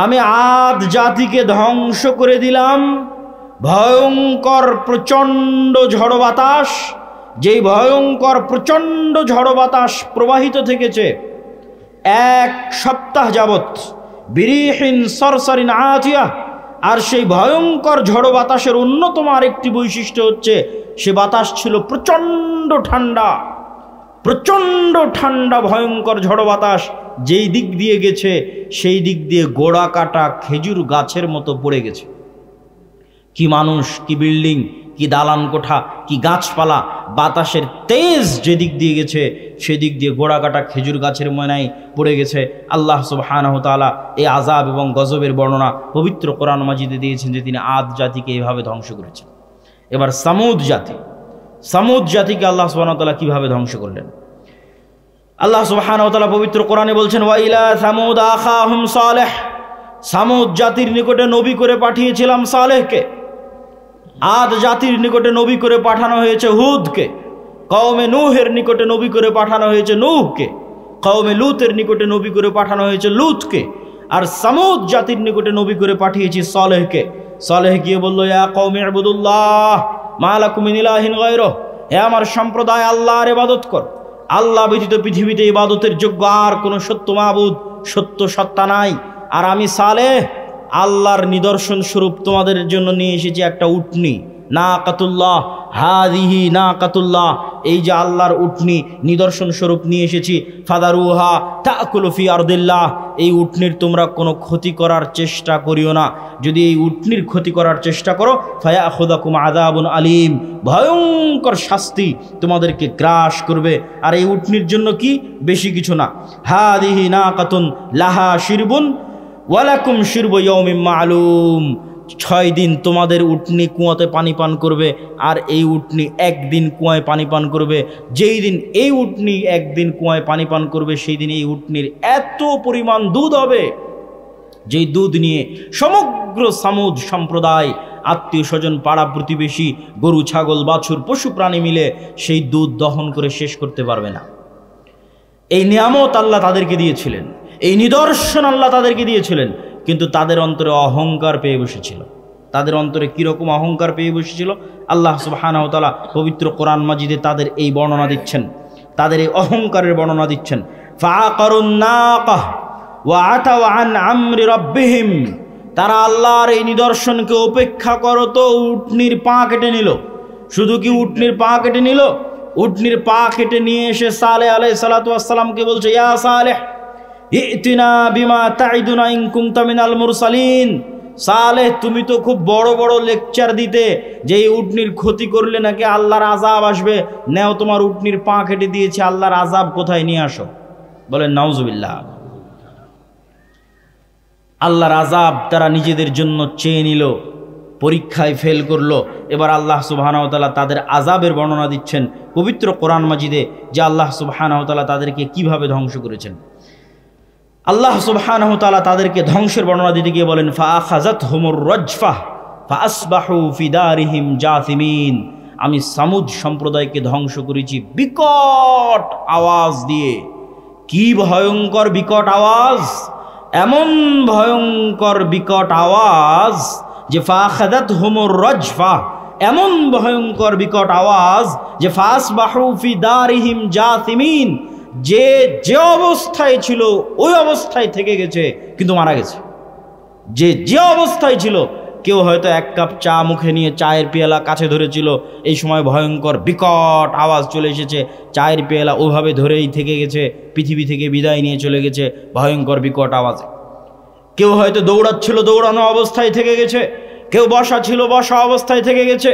আমি আদ জাতিকে ধ্বংস করে দিলাম ভয়ঙ্কর প্রচণ্ড ঝড় বাতাস, যেই ভয়ঙ্কর প্রচণ্ড ঝড় বাতাস প্রবাহিত থেকেছে 1 সপ্তাহ যাবৎ, বিরিহিন সরসরিন আতিয়া। আর সেই ভয়ঙ্কর ঝড় বাতাসের অন্যতম আরেকটি বৈশিষ্ট্য হচ্ছে সে বাতাস ছিল প্রচণ্ড ঠান্ডা, প্রচণ্ড ঠান্ডা ভয়ঙ্কর ঝড় বাতাস যেই দিক দিয়ে গেছে সেই দিক দিয়ে গোড়া কাটা খেজুর গাছের মতো পড়ে গেছে। কি মানুষ, কি বিল্ডিং, কি দালান কোঠা, কি গাছপালা, বাতাসের তেজ যেদিক দিয়ে গেছে সেদিক দিয়ে গোড়া কাটা খেজুর গাছের ময়নায় পড়ে গেছে। আল্লাহ সুবহানাহু তাআলা এই আযাব এবং গজবের বর্ণনা পবিত্র কোরআন মাজিদে দিয়েছেন যে তিনি আদ জাতিকে এইভাবে ধ্বংস করেছেন। এবার সামুদ জাতিকে আল্লাহ সুবহানাহু ওয়া তাআলা কিভাবে ধ্বংস করলেন? আল্লাহ সুবহানাহু ওয়া তাআলা পবিত্র কোরআনে বলছেন, ওয়া ইলা সামুদ আখাহুম সালেহ, সামুদ জাতির নিকটে নবী করে পাঠিয়েছিলাম সালেহকে। আদ জাতির নিকটে নবী করে পাঠানো হয়েছে হুদকে। কওমে নূহের নিকটে নবী করে পাঠানো হয়েছে নূহকে। কওমে লূতের নিকটে নবী করে পাঠানো হয়েছে লূতকে। আর সামুদ জাতির নিকটে নবী করে পাঠিয়েছি সালেহকে। সালেহ গিয়ে বলল, ইয়া কওমি ইবুদুল্লাহ মা লাকুম মিন ইলাহিন গায়রুহ, হে আমার সম্প্রদায় আল্লাহর ইবাদত কর। আল্লাহ ব্যতীত পৃথিবীতে ইবাদতের যোগ্য আর কোনো সত্য মাবুদ, সত্য সত্তা নাই। আর আমি সালেহ আল্লাহর নিদর্শন স্বরূপ তোমাদের জন্য নিয়ে এসেছি একটা উটনি, নাকাতুল্লাহ, হাদিহি নাকাতুল্লাহ, এই যে আল্লাহর উটনি নিদর্শন স্বরূপ নিয়ে এসেছি। ফাদারুহা তাকুলু ফি আরদিল্লাহ, এই উটনির তোমরা কোনো ক্ষতি করার চেষ্টা করিও না। যদি এই উটনির ক্ষতি করার চেষ্টা করো ফায়াখুযাকুম আযাবুন আলীম, ভয়ঙ্কর শাস্তি তোমাদেরকে গ্রাস করবে। আর এই উটনির জন্য কি, বেশি কিছু না। হাদিহি নাকাতুন লাহা শিরবুন ওয়ালাকুম শিরবু ইয়াউমিন মা'লুম, 6 দিন তোমাদের উটনি কুয়াতে পানি পান করবে, আর এই উটনি একদিন কুয়ায় পানি পান করবে। যেই দিন এই উটনি একদিন কুয়ায় পানি পান করবে সেই দিন এই উটনির এত পরিমাণ দুধ হবে, যেই দুধ নিয়ে সমগ্র সামুদ সম্প্রদায়, আত্মীয় স্বজন, পাড়া প্রতিবেশী, গরু ছাগল বাছুর পশু প্রাণী মিলে সেই দুধ দহন করে শেষ করতে পারবে না। এই নিয়ামত আল্লাহ তাদেরকে দিয়েছিলেন, এই নিদর্শন আল্লাহ তাদেরকে দিয়েছিলেন, কিন্তু তাদের অন্তরে অহংকার পেয়ে বসেছিল। তাদের অন্তরে কীরকম অহংকার পেয়ে বসেছিল আল্লাহ সুবহানাহু ওয়া তাআলা পবিত্র কোরআন মাজিদে তাদের এই বর্ণনা দিচ্ছেন, তাদের এই অহংকারের বর্ণনা দিচ্ছেন। ফাআকারুন নাকাহ ওয়া আতাউ আন আমরি রাব্বিহিম, তারা আল্লাহর এই নিদর্শনকে উপেক্ষা করতো, উটনির পা কেটে নিল। শুধু কি উটনির পা কেটে নিল? উটনির পা কেটে নিয়ে এসে সালেহ আলাইহিস সালাতু ওয়াস সালামকে বলছে, ইয়া সালেহ ইতিনা বিমা তাইদুনা ইন কুনতা মিনাল মুরসালিন। সালেহ, তুমি তো খুব বড় বড় লেকচার দিতে যে এই উটনির ক্ষতি করলে নাকি আল্লাহর আযাব আসবে, নেও তোমার উটনির পা কেটে দিয়েছে, আল্লাহর আযাব কোথায় নিয়ে আসো। বলেন নাউজুবিল্লাহ। আল্লাহর আযাব তারা নিজেদের জন্য চেয়ে নিল, পরীক্ষায় ফেল করলো। এবার আল্লাহ সুবহানাহু ওয়া তাআলা তাদের আযাবের বর্ণনা দিচ্ছেন পবিত্র কোরআন মাজিদে, যে আল্লাহ সুবহানাহু ওয়া তাআলা তাদেরকে কিভাবে ধ্বংস করেছেন। আল্লাহ সুবহানাহু ওয়া তাআলা তাদেরকে ধ্বংসের বর্ণনা দিতে গিয়ে বলেন, ফাআখাযাতহুমুর রাজফাহ ফাআসবাহু ফি দারিহিম জাসিমিন, আমি সামুদ সম্প্রদায়কে ধ্বংস করেছি বিকট আওয়াজ দিয়ে। কি ভয়ঙ্কর বিকট আওয়াজ! এমন ভয়ঙ্কর বিকট আওয়াজ যে ফাআখাযাতহুমুর রাজফাহ, এমন ভয়ঙ্কর বিকট আওয়াজ যে ফাআসবাহু ফি দারিহিম জাসিমিন, যে যে অবস্থায় ছিল ওই অবস্থায় থেকে গেছে কিন্তু মারা গেছে। যে যে অবস্থায় ছিল, কেউ হয়তো 1 কাপ চা মুখে নিয়ে চায়ের পেয়ালা কাছে ধরেছিল, এই সময় ভয়ঙ্কর বিকট আওয়াজ চলে এসেছে, চায়ের পেয়ালা ওভাবে ধরেই থেকে গেছে, পৃথিবী থেকে বিদায় নিয়ে চলে গেছে ভয়ঙ্কর বিকট আওয়াজে। কেউ হয়তো দৌড়াচ্ছিল, দৌড়ানো অবস্থায় থেকে গেছে, কেউ বসা ছিল, বসা অবস্থায় থেকে গেছে।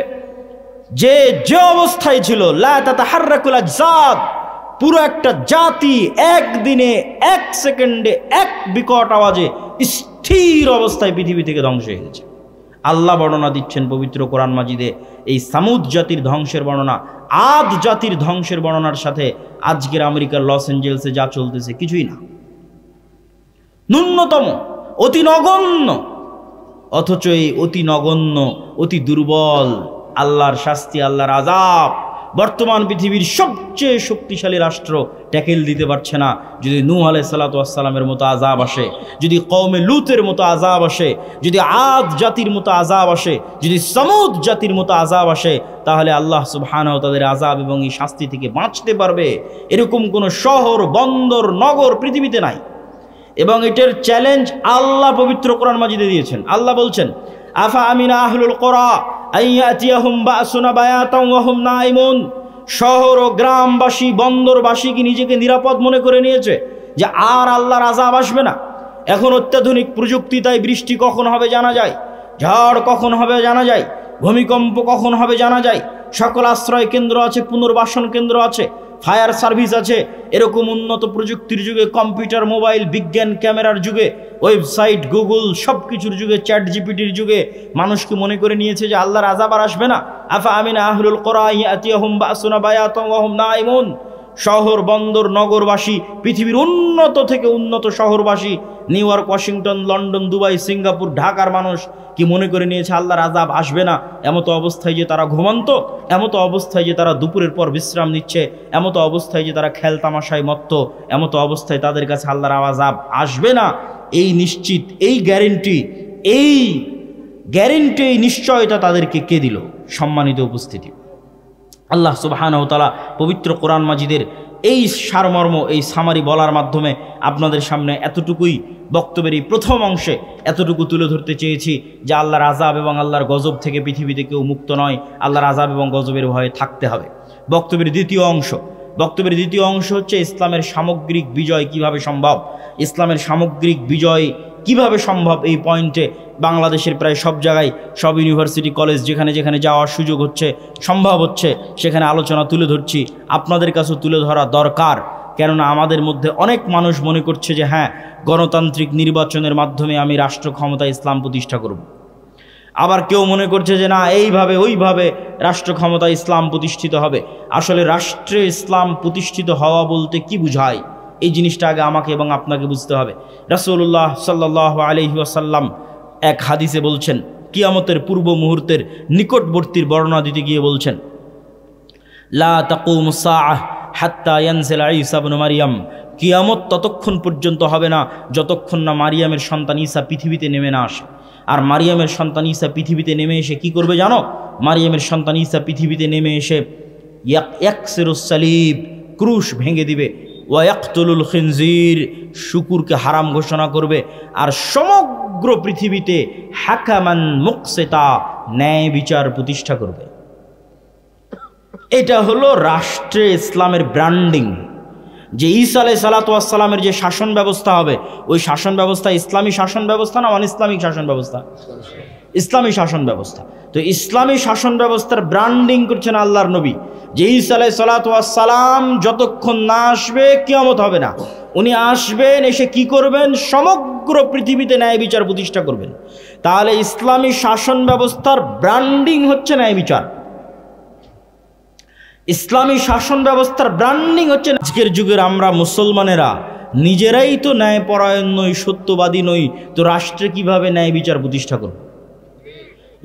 যে যে অবস্থায় ছিল, লা তাতাহাররাকুল আজসাদ, পুরো একটা জাতি একদিনে 1 সেকেন্ডে 1 বিকট আওয়াজে স্থির অবস্থায় পৃথিবী থেকে ধ্বংস হয়ে গেছে। আল্লাহ বর্ণনা দিচ্ছেন পবিত্র কোরআন মাজিদে এই সামুদ জাতির ধ্বংসের বর্ণনা। আদ জাতির ধ্বংসের বর্ণনার সাথে আজকের আমেরিকার লস এঞ্জেলসে যা চলতেছে কিছুই না, ন্যূনতম, অতি নগণ্য। অথচ এই অতি নগণ্য, অতি দুর্বল আল্লাহর শাস্তি, আল্লাহর আযাব বর্তমান পৃথিবীর সবচেয়ে শক্তিশালী রাষ্ট্র ট্যাকেল দিতে পারছে না। যদি নূহ আলাইহিস সালাতু ওয়াস সালামের মতো আযাব আসে, যদি কওমে লূতের মতো আযাব আসে, যদি আদ জাতির মতো আযাব আসে, যদি সমুদ জাতির মতো আযাব আসে, তাহলে আল্লাহ সুবহানাহু ওয়া তাআলার আযাব এবং এই শাস্তি থেকে বাঁচতে পারবে এরকম কোনো শহর, বন্দর, নগর পৃথিবীতে নাই। এবং এটার চ্যালেঞ্জ আল্লাহ পবিত্র কোরআন মাজিদে দিয়েছেন। আল্লাহ বলছেন, আফা আমিনা আহলুল কুরা আইয়াতিয়াহুম বাসুনা বায়াতাম ওয়া হুম নাইমুন। শহর ও গ্রামবাসী, বন্দরবাসী কি নিজেকে নিরাপদ মনে করে নিয়েছে যে আর আল্লাহর আযাব আসবে না? এখন অত্যাধুনিক প্রযুক্তি, তাই বৃষ্টি কখন হবে জানা যায়, ঝড় কখন হবে জানা যায়, ভূমিকম্প কখন হবে জানা যায়। সকল আশ্রয় কেন্দ্র আছে, পুনর্বাসন কেন্দ্র আছে, ফায়ার সার্ভিস আছে। এরকম উন্নত প্রযুক্তির যুগে, কম্পিউটার, মোবাইল, বিজ্ঞান, ক্যামেরার যুগে, ওয়েবসাইট, গুগল, সব কিছুর যুগে, চ্যাট জিপিটির যুগে মানুষকে মনে করে নিয়েছে যে আল্লাহর আযাব আর আসবে না। আফা আমিনা আহলুল কুরা ইয়াতিয়াহুম বাসুনা বায়াতাম ওয়া হুম নাইমুন। শহর, বন্দর, নগরবাসী, পৃথিবীর উন্নত থেকে উন্নত শহরবাসী, New York, Washington, London, Dubai, Singapore, ঢাকার মানুষ কি মনে করে নিয়েছে আল্লাহর আযাব আসবে না? এমতো অবস্থায় যে তারা ঘুমন্ত, এমতো অবস্থায় যে তারা দুপুরের পর বিশ্রাম নিচ্ছে, এমতো অবস্থায় যে তারা খেল তামাশায় মত্ত, এমতো অবস্থায় তাদের কাছে আল্লাহর আযাব আসবে না, এই নিশ্চিত, এই গ্যারেন্টি, এই নিশ্চয়তা তাদেরকে কে দিল? সম্মানিত উপস্থিতি, আল্লাহ সুবহানাহু ওয়া তাআলা পবিত্র কোরআন মাজিদের এই সারমর্ম, এই সামারি বলার মাধ্যমে আপনাদের সামনে এতটুকুই, বক্তব্যের এই প্রথম অংশে এতটুকু তুলে ধরতে চেয়েছি যে আল্লাহর আযাব এবং আল্লাহর গজব থেকে পৃথিবীতে কেউ মুক্ত নয়। আল্লাহর আযাব এবং গজবের ভয়ে থাকতে হবে। বক্তব্যের দ্বিতীয় অংশ হচ্ছে ইসলামের সামগ্রিক বিজয় কিভাবে সম্ভব। ইসলামের সামগ্রিক বিজয় কিভাবে সম্ভব, এই পয়েন্টে বাংলাদেশের প্রায় সব জায়গায়, সব ইউনিভার্সিটি, কলেজ, যেখানে যেখানে যাওয়ার সুযোগ হচ্ছে, সম্ভব হচ্ছে, সেখানে আলোচনা তুলে ধরছি। আপনাদের কাছেও তুলে ধরা দরকার, কেননা আমাদের মধ্যে অনেক মানুষ মনে করছে যে হ্যাঁ, গণতান্ত্রিক নির্বাচনের মাধ্যমে আমি রাষ্ট্র ক্ষমতায় ইসলাম প্রতিষ্ঠা করব। আবার কেউ মনে করছে যে না, এইভাবে ওইভাবে রাষ্ট্র ক্ষমতায় ইসলাম প্রতিষ্ঠিত হবে। আসলে রাষ্ট্রে ইসলাম প্রতিষ্ঠিত হওয়া বলতে কি বুঝায়, এই জিনিসটা আগে আমাকে এবং আপনাকে বুঝতে হবে। রাসূলুল্লাহ সাল্লাল্লাহু আলাইহি ওয়াসাল্লাম এক হাদিসে বলছেন, কিয়ামতের পূর্ব মুহূর্তের নিকটবর্তীর বর্ণনা দিতে গিয়ে বলছেন, লা তাকুমুস সাআহ হাত্তা ইয়ানজিলা ঈসা ইবনে মারইয়াম। কিয়ামত ততক্ষণ পর্যন্ত হবে না যতক্ষণ না মারিয়ামের সন্তান ঈসা পৃথিবীতে নেমে না আসে। আর মারিয়ামের সন্তান ঈসা পৃথিবীতে নেমে এসে কি করবে জানো? মারিয়ামের সন্তান ঈসা পৃথিবীতে নেমে এসে ইয়াকসিরুস সালিব, ক্রুশ ভেঙে দিবে, ওয়া ইয়াকতুলুল খিনজির, শুকুরকে হারাম ঘোষণা করবে, আর সমগ্র পৃথিবীতে হাকামান মুকসিতা, ন্যায় বিচার প্রতিষ্ঠা করবে। এটা হলো রাষ্ট্রে ইসলামের ব্র্যান্ডিং। যে ঈসা আলাইহিস সালাতু ওয়াস সালামের যে শাসন ব্যবস্থা হবে, ওই শাসন ব্যবস্থা ইসলামী শাসন ব্যবস্থা না অন ইসলামিক শাসন ব্যবস্থা? ইসলামী শাসন ব্যবস্থা। তো ইসলামী শাসন ব্যবস্থার ব্র্যান্ডিং করছেন আল্লাহর নবী, যে ঈসা আলাইহিস সালাতু ওয়াস সালাম যতক্ষণ না আসবে কিয়ামত হবে না। উনি আসবেন, এসে কি করবেন? সমগ্র পৃথিবীতে ন্যায় বিচার প্রতিষ্ঠা করবেন। তাহলে ইসলামী শাসন ব্যবস্থার ব্র্যান্ডিং হচ্ছে ন্যায় বিচার। ইসলামী শাসন ব্যবস্থার ব্র্যান্ডিং হচ্ছে। আজকের যুগের আমরা মুসলমানেরা নিজেরাই তো ন্যায়পরায়ণ নই, সত্যবাদী নই, তো রাষ্ট্রে কিভাবে ন্যায় বিচার প্রতিষ্ঠা করব?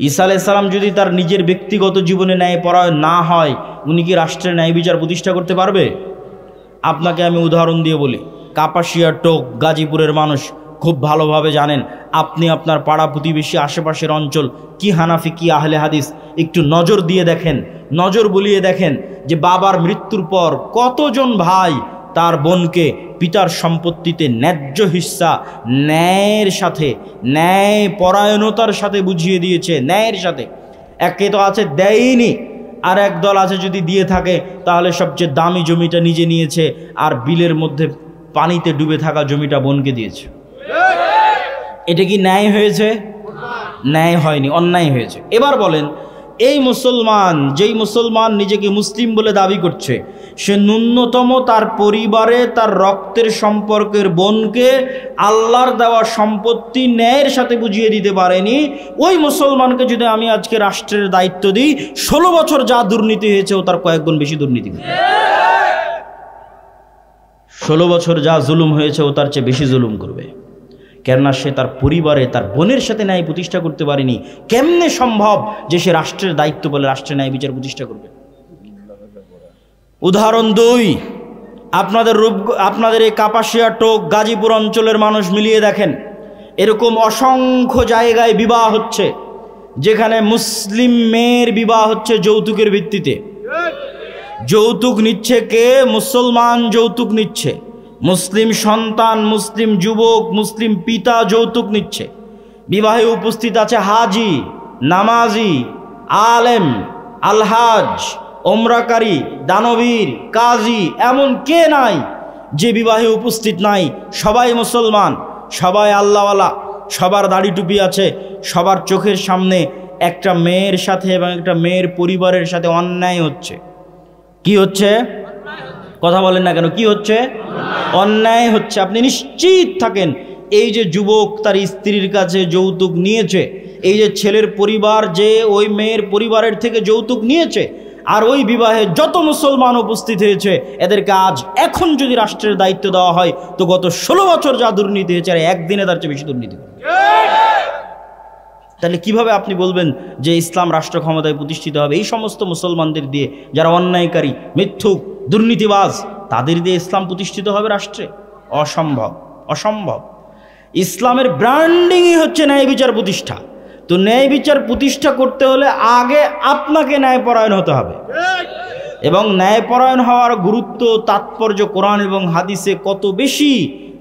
ঈসা আলাইহিস সালাম যদি তার নিজের ব্যক্তিগত জীবনে ন্যায়পরায়ণ না হয়, উনি কি রাষ্ট্রের ন্যায় বিচার প্রতিষ্ঠা করতে পারবে? আপনাকে আমি উদাহরণ দিয়ে বলি, কাপাসিয়া, টোক, গাজীপুরের মানুষ খুব ভালোভাবে জানেন। আপনি আপনার পাড়া প্রতিবেশী, আশেপাশের অঞ্চল কি হানাফি কি আহলে হাদিস, একটু নজর দিয়ে দেখেন, নজর বুলিয়ে দেখেন যে বাবার মৃত্যুর পর কতজন ভাই তার বোনকে পিতার সম্পত্তিতে ন্যায্য হিস্সা ন্যায়ের সাথে, ন্যায় পরায়ণতার সাথে বুঝিয়ে দিয়েছে, ন্যায়ের সাথে। একে তো আছে দেয়নি, আর এক দল আছে যদি দিয়ে থাকে তাহলে সবচেয়ে দামি জমিটা নিজে নিয়েছে, আর বিলের মধ্যে পানিতে ডুবে থাকা জমিটা বোনকে দিয়েছে। এটা কি ন্যায় হয়েছে? ন্যায় হয়নি, অন্যায় হয়েছে। এবার বলেন, এই মুসলমান, যেই মুসলমান নিজেকে মুসলিম বলে দাবি করছে, সে ন্যূনতম তার পরিবারে তার রক্তের সম্পর্কের বোনকে আল্লাহর দেওয়া সম্পত্তি ন্যায়ের সাথে বুঝিয়ে দিতে পারেনি। ওই মুসলমানকে যদি আমি আজকে রাষ্ট্রের দায়িত্ব দিই, 16 বছর যা দুর্নীতি হয়েছে ও তার কয়েক গুণ বেশি দুর্নীতি করবে। 16 বছর যা জুলুম হয়েছে ও তার চেয়ে বেশি জুলুম করবে, কেননা সে তার পরিবারে তার বোনের সাথে ন্যায় প্রতিষ্ঠা করতে পারেনি। কেমনে সম্ভব যে সে রাষ্ট্রের দায়িত্ব বলে রাষ্ট্রের ন্যায় বিচার প্রতিষ্ঠা করবে? উদাহরণ 2, আপনাদের এই কাপাসিয়া টোক গাজীপুর অঞ্চলের মানুষ মিলিয়ে দেখেন, এরকম অসংখ্য জায়গায় বিবাহ হচ্ছে যেখানে মুসলিম মেয়ের বিবাহ হচ্ছে যৌতুকের ভিত্তিতে। যৌতুক নিচ্ছে কে? মুসলমান যৌতুক নিচ্ছে, মুসলিম সন্তান, মুসলিম যুবক, মুসলিম পিতা যৌতুক নিচ্ছে। বিবাহে উপস্থিত আছে হাজি, নামাজি, আলেম, আলহাজ, ওমরাকারী, দানবীর, কাজী, এমন কে নাই যে বিবাহে উপস্থিত নাই? সবাই মুসলমান, সবাই আল্লাহওয়ালা, সবার দাড়ি টুপি আছে, সবার চোখের সামনে একটা মেয়ের সাথে এবং একটা মেয়ের পরিবারের সাথে অন্যায় হচ্ছে। কি হচ্ছে? কথা বলেন না কেন? কি হচ্ছে? অন্যায় হচ্ছে। আপনি নিশ্চিত থাকেন, এই যে যুবক তার স্ত্রীর কাছে যৌতুক নিয়েছে, এই যে ছেলের পরিবার যে ওই মেয়ের পরিবারের থেকে যৌতুক নিয়েছে, আর ওই বিবাহে যত মুসলমান উপস্থিত হয়েছে, এদেরকে আজ এখন যদি রাষ্ট্রের দায়িত্ব দেওয়া হয় তো গত 16 বছর যা দুর্নীতি হয়েছে আর একদিনে তার চেয়ে বেশি দুর্নীতি হবে। তাহলে কিভাবে আপনি বলবেন যে ইসলাম রাষ্ট্র ক্ষমতায় প্রতিষ্ঠিত হবে? এই সমস্ত মুসলমানদের দিয়ে, যারা অন্যায়কারী, মিথ্যুক, দুর্নীতিবাজ, তাদের দিয়ে ইসলাম প্রতিষ্ঠিত হবে রাষ্ট্রে? অসম্ভব, অসম্ভব। ইসলামের ব্র্যান্ডিংই হচ্ছে ন্যায় বিচার প্রতিষ্ঠা। তো ন্যায় বিচার প্রতিষ্ঠা করতে হলে আগে আপনাকে ন্যায়পরায়ণ হতে হবে, এবং ন্যায়পরায়ণ হওয়ার গুরুত্ব, তাৎপর্য কোরআন এবং হাদিসে কত বেশি।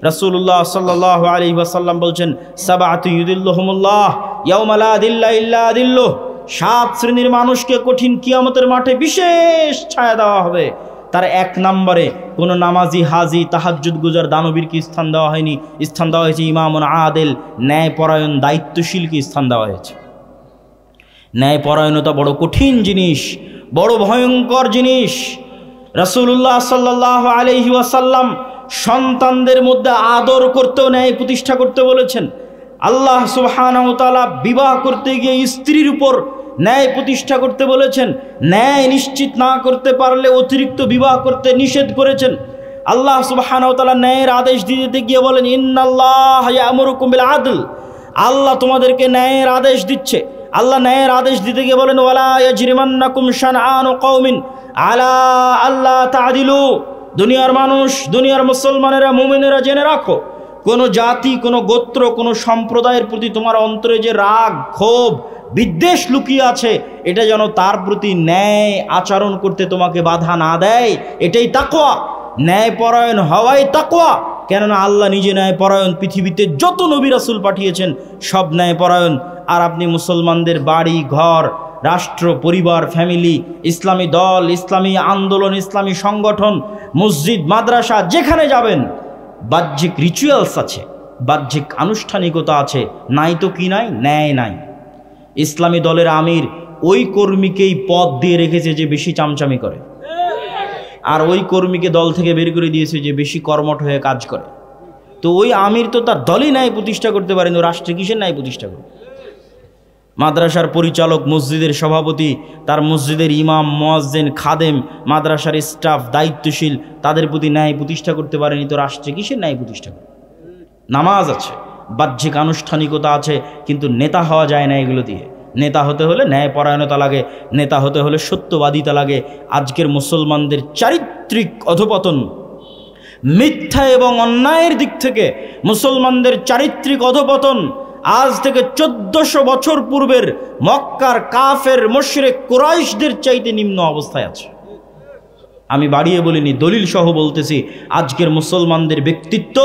রাসূলুল্লাহ সাল্লাল্লাহু আলাইহি ওয়াসাল্লাম বলছেন, সাবআতু ইউদিল্লুহুমুল্লাহ ইয়াওমা লা দিল্লা ইল্লা দিল্লুহ, 7 শ্রেণীর মানুষকে কঠিন কিয়ামতের মাঠে বিশেষ ছায়া দেওয়া হবে। তার 1 নম্বরে কোনো নামাজি, হাজি, তাহাজ্জুদ গুজার, দানবীরকে স্থান দেওয়া হয়নি, স্থান দেওয়া হয়েছে ইমামুন আদেল, ন্যায়পরায়ণ, দায়িত্বশীলকে স্থান দেওয়া হয়েছে। ন্যায়পরায়ণতা বড় কঠিন জিনিস, বড় ভয়ঙ্কর জিনিস। রাসূলুল্লাহ সাল্লাল্লাহু আলাইহি ওয়াসাল্লাম সন্তানদের মধ্যে আদর করতেও ন্যায় প্রতিষ্ঠা করতে বলেছেন। আল্লাহ সুবহানাহু ওয়া তাআলা বিবাহ করতে গিয়ে স্ত্রীর উপর ন্যায় প্রতিষ্ঠা করতে বলেছেন। ন্যায় নিশ্চিত না করতে পারলে অতিরিক্ত বিবাহ করতে নিষেধ করেছেন। আল্লাহ সুবহানাহু ওয়া তাআলা ন্যায়ের আদেশ দিতে গিয়ে বলেন, ইন্নাল্লাহা ইয়া'মুরুকুম বিল আদল, আল্লাহ তোমাদেরকে ন্যায়ের আদেশ দিচ্ছে। আল্লাহ ন্যায়ের আদেশ দিতে গিয়ে বলেন, ওয়ালা ইয়াজরিমান্নাকুম শানআনু কওমিন আলা আল্লা তা'দিলু, দুনিয়ার মানুষ, দুনিয়ার মুসলমানেরা, মুমিনেরা জেনে রাখো, কোনো জাতি, কোনো গোত্র, কোনো সম্প্রদায়ের প্রতি তোমার অন্তরে যে রাগ, ক্ষোভ, বিদ্বেষ লুকিয়ে আছে, এটা যেন তার প্রতি ন্যায় আচরণ করতে তোমাকে বাধা না দেয়। এটাই তাকওয়া, ন্যায়পরায়ণ হওয়াই তাকওয়া। কেননা আল্লাহ নিজে ন্যায়পরায়ণ, পৃথিবীতে যত নবী রাসূল পাঠিয়েছেন সব ন্যায়পরায়ণ। আর আপনি মুসলমানদের বাড়ি ঘর, রাষ্ট্র, পরিবার, ফ্যামিলি, ইসলামী দল, ইসলামী আন্দোলন, ইসলামী সংগঠন, মসজিদ, মাদ্রাসা, যেখানে যাবেন বাহ্যিক রিচুয়ালস আছে, বাহ্যিক আনুষ্ঠানিকতা আছে, নাই তো কি নাই? ন্যায় নাই। ইসলামী দলের আমির ওই কর্মীকেই পদ দিয়ে রেখেছে যে বেশি চামচামি করে, আর ওই কর্মীকে দল থেকে বের করে দিয়েছে যে বেশি কর্মঠ হয়ে কাজ করে। তো ওই আমির তো তার দলই ন্যায় প্রতিষ্ঠা করতে পারেন, ও রাষ্ট্রে কিসের ন্যায় প্রতিষ্ঠা করে? মাদ্রাসার পরিচালক, মসজিদের সভাপতি, তার মসজিদের ইমাম, মুয়াজ্জিন, খাদেম, মাদ্রাসার স্টাফ, দায়িত্বশীল, তাদের প্রতি ন্যায় প্রতিষ্ঠা করতে পারেনি, তো রাষ্ট্রে কিসের ন্যায় প্রতিষ্ঠা করে? নামাজ আছে, বাহ্যিক আনুষ্ঠানিকতা আছে, কিন্তু নেতা হওয়া যায় না এগুলো দিয়ে। নেতা হতে হলে ন্যায়পরায়ণতা লাগে, নেতা হতে হলে সত্যবাদিতা লাগে। আজকের মুসলমানদের চারিত্রিক অধপতন, মিথ্যা এবং অন্যায়ের দিক থেকে মুসলমানদের চারিত্রিক অধপতন আজ থেকে 1400 বছর পূর্বের মক্কার কাফের মুশরিক কুরাইশদের চাইতে নিম্ন অবস্থায় আছে। আমি বাড়িয়ে বলিনি, দলিল সহ বলতেছি, আজকের মুসলমানদের ব্যক্তিত্ব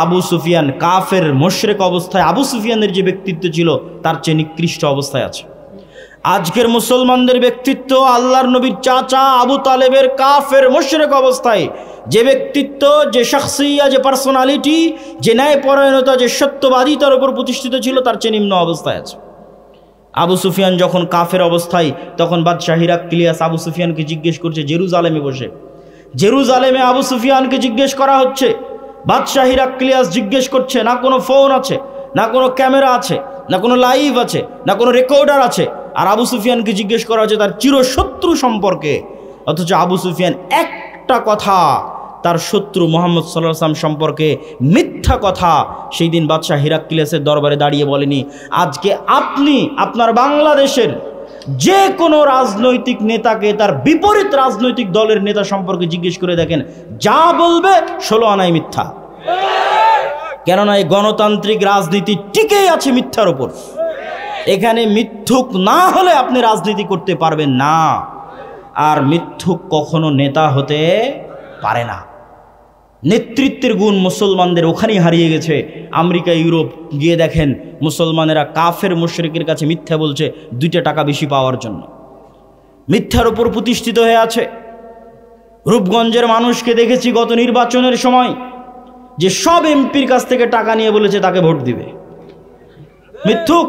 আবু সুফিয়ান, কাফের মুশরিক অবস্থায় আবু সুফিয়ানের যে ব্যক্তিত্ব ছিল তার চেয়ে নিকৃষ্ট অবস্থায় আছে। আজকের মুসলমানদের ব্যক্তিত্ব আল্লাহর নবীর চাচা আবু তালেবের কাফের মুশরিক অবস্থায় যে ব্যক্তিত্ব, যে শখসিয়া, যে পার্সোনালিটি, যে ন্যায়পরায়ণতা, যে সত্যবাদিতার উপর প্রতিষ্ঠিত ছিল তার চেয়ে নিম্ন অবস্থায় আছে। আবু সুফিয়ান যখন কাফের অবস্থায়, তখন বাদশাহ হিরাক্লিয়াস আবু সুফিয়ানকে জিজ্ঞেস করছে জেরুজালেমে বসে। জেরুজালেমে আবু সুফিয়ানকে জিজ্ঞেস করা হচ্ছে, বাদশাহ হিরাক্লিয়াস জিজ্ঞেস করছে, না কোনো ফোন আছে, না কোনো ক্যামেরা আছে, না কোনো লাইভ আছে, না কোনো রেকর্ডার আছে, আর আবু সুফিয়ানকে জিজ্ঞেস করা হচ্ছে তার চিরশত্রু সম্পর্কে। অথচ আবু সুফিয়ান একটা কথা তার শত্রু মুহাম্মদ সাল্লাল্লাহু আলাইহি ওয়াসাল্লাম সম্পর্কে মিথ্যা কথা সেই দিন বাদশাহ হিরাক্লিয়াসের দরবারে দাঁড়িয়ে বলেনি। আজকে আপনি আপনার বাংলাদেশের যে কোনো রাজনৈতিক নেতাকে তার বিপরীত রাজনৈতিক দলের নেতা সম্পর্কে জিজ্ঞেস করে দেখেন, যা বলবে 16 আনায় মিথ্যা। কেননা এই গণতান্ত্রিক রাজনীতি টিকেই আছে মিথ্যার উপর। এখানে মিথ্যুক না হলে আপনি রাজনীতি করতে পারবেন না, আর মিথ্যুক কখনো নেতা হতে পারে না। নেতৃত্বের গুণ মুসলমানদের ওখানেই হারিয়ে গেছে। আমেরিকা, ইউরোপ গিয়ে দেখেন মুসলমানেরা কাফের মুশরিকের কাছে মিথ্যা বলছে 2 টাকা বেশি পাওয়ার জন্য, মিথ্যার উপর প্রতিষ্ঠিত হয়ে আছে। রূপগঞ্জের মানুষকে দেখেছি গত নির্বাচনের সময় যে সব এমপির কাছ থেকে টাকা নিয়ে বলেছে তাকে ভোট দিবে। মিথ্যুক।